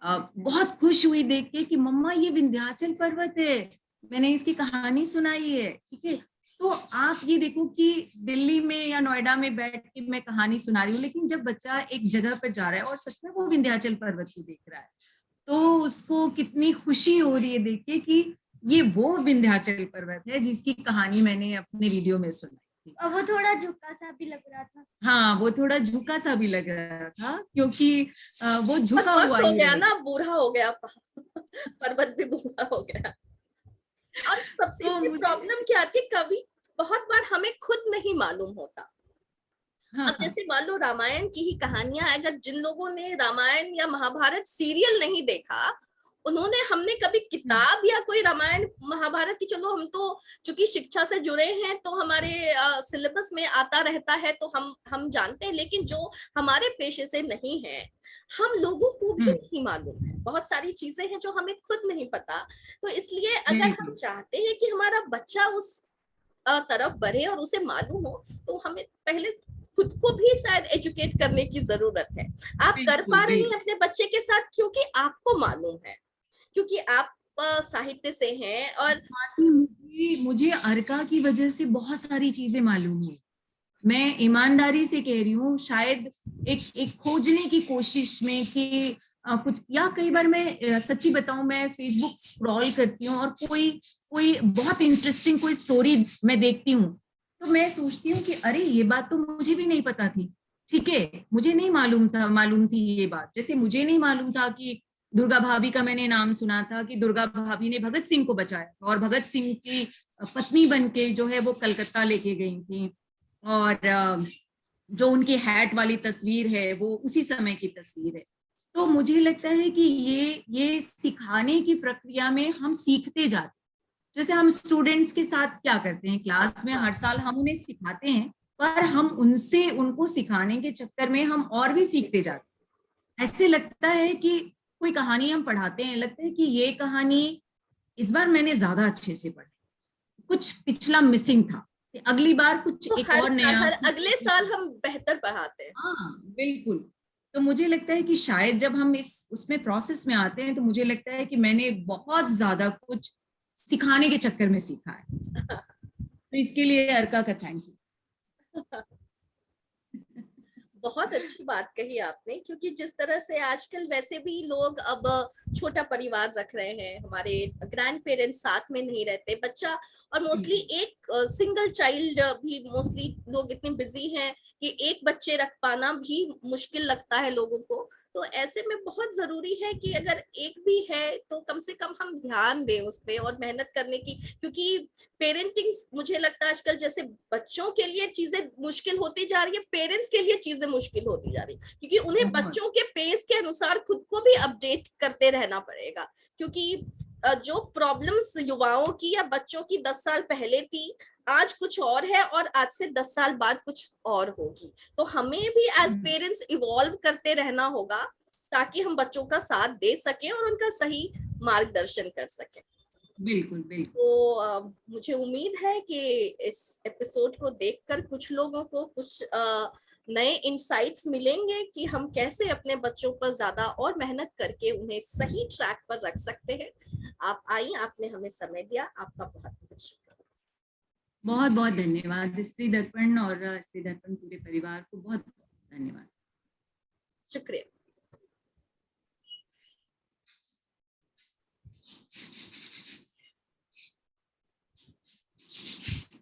बहुत खुश हुई देख के कि मम्मा ये विंध्याचल पर्वत है, मैंने इसकी कहानी सुनाई है। ठीक है, तो आप ये देखो कि दिल्ली में या नोएडा में बैठ के मैं कहानी सुना रही हूँ, लेकिन जब बच्चा एक जगह पर जा रहा है और सच में वो विंध्याचल पर्वत को देख रहा है तो उसको कितनी खुशी हो रही है देख के कि ये वो विंध्याचल पर्वत है जिसकी कहानी मैंने अपने वीडियो में सुनाई थी। और वो थोड़ा झुका सा भी लग रहा था। हाँ, वो थोड़ा झुका सा भी लग रहा था क्योंकि वो झुका हुआ हो गया ना, बूढ़ा हो गया पर्वत भी बूढ़ा हो गया। और सबसे इसकी प्रॉब्लम क्या थी, कभी बहुत बार हमें खुद नहीं मालूम होता। हाँ, अब जैसे मान लो रामायण की ही कहानियां, अगर जिन लोगों ने रामायण या महाभारत सीरियल नहीं देखा, उन्होंने हमने कभी किताब या कोई रामायण महाभारत की, चलो हम तो चूंकि शिक्षा से जुड़े हैं तो हमारे सिलेबस में आता रहता है तो हम जानते हैं, लेकिन जो हमारे पेशे से नहीं है हम लोगों को भी नहीं मालूम है, बहुत सारी चीजें हैं जो हमें खुद नहीं पता। तो इसलिए अगर हम चाहते हैं कि हमारा बच्चा उस तरफ बढ़े और उसे मालूम हो, तो हमें पहले खुद को भी शायद एजुकेट करने की जरूरत है। आप कर पा रहे हैं अपने बच्चे के साथ क्योंकि आपको मालूम है, क्योंकि आप साहित्य से हैं। और मुझे अर्का की वजह से बहुत सारी चीजें मालूम हुई। मैं ईमानदारी से कह रही हूँ, शायद एक खोजने की कोशिश में कि कुछ, या कई बार मैं सच्ची बताऊं, मैं फेसबुक स्क्रॉल करती हूँ और कोई बहुत इंटरेस्टिंग कोई स्टोरी मैं देखती हूँ तो मैं सोचती हूँ कि अरे ये बात तो मुझे भी नहीं पता थी। ठीक है, मुझे नहीं मालूम थी ये बात। जैसे मुझे नहीं मालूम था कि दुर्गा भाभी का मैंने नाम सुना था कि दुर्गा भाभी ने भगत सिंह को बचाया और भगत सिंह की पत्नी बनके जो है वो कलकत्ता लेके गई थी, और जो उनकी हैट वाली तस्वीर है वो उसी समय की तस्वीर है। तो मुझे लगता है कि ये सिखाने की प्रक्रिया में हम सीखते जाते, जैसे हम स्टूडेंट्स के साथ क्या करते हैं, क्लास में हर साल हम उन्हें सिखाते हैं, पर हम उनको सिखाने के चक्कर में हम और भी सीखते जाते हैं। ऐसे लगता है कि कोई कहानी हम पढ़ाते हैं, लगता है कि ये कहानी इस बार मैंने ज्यादा अच्छे से पढ़ी, कुछ पिछला मिसिंग था, अगली बार कुछ तो एक और नया, अगले साल हम बेहतर पढ़ाते हैं। हाँ बिल्कुल। तो मुझे लगता है कि शायद जब हम उसमें प्रोसेस में आते हैं तो मुझे लगता है कि मैंने बहुत ज्यादा कुछ सिखाने के चक्कर में सीखा है। तो इसके लिए अर्का का थैंक यू। बहुत अच्छी बात कही आपने, क्योंकि जिस तरह से आजकल वैसे भी लोग अब छोटा परिवार रख रहे हैं, हमारे ग्रैंड पेरेंट्स साथ में नहीं रहते, बच्चा और मोस्टली एक सिंगल चाइल्ड भी, मोस्टली लोग इतने बिजी हैं कि एक बच्चे रख पाना भी मुश्किल लगता है लोगों को। तो ऐसे में बहुत जरूरी है कि अगर एक भी है तो कम से कम हम ध्यान दें उस पे और मेहनत करने की, क्योंकि पेरेंटिंग मुझे लगता है आजकल जैसे बच्चों के लिए चीजें मुश्किल होती जा रही है, पेरेंट्स के लिए चीजें मुश्किल होती जा रही, क्योंकि उन्हें बच्चों के पेस के अनुसार खुद को भी अपडेट करते रहना पड़ेगा। क्योंकि जो प्रॉब्लम्स युवाओं की या बच्चों की 10 साल पहले थी, आज कुछ और है और आज से 10 साल बाद कुछ और होगी। तो हमें भी एज पेरेंट्स इवॉल्व करते रहना होगा ताकि हम बच्चों का साथ दे सकें और उनका सही मार्गदर्शन कर सकें। बिल्कुल बिल्कुल। तो मुझे उम्मीद है कि इस एपिसोड को देखकर कुछ लोगों को कुछ नए इंसाइट्स मिलेंगे कि हम कैसे अपने बच्चों पर ज्यादा और मेहनत करके उन्हें सही ट्रैक पर रख सकते हैं। आप आई, आपने हमें समय दिया, आपका बहुत बहुत शुक्रिया। बहुत बहुत धन्यवाद स्त्री दर्पण और स्त्री दर्पण पूरे परिवार को बहुत धन्यवाद। शुक्रिया।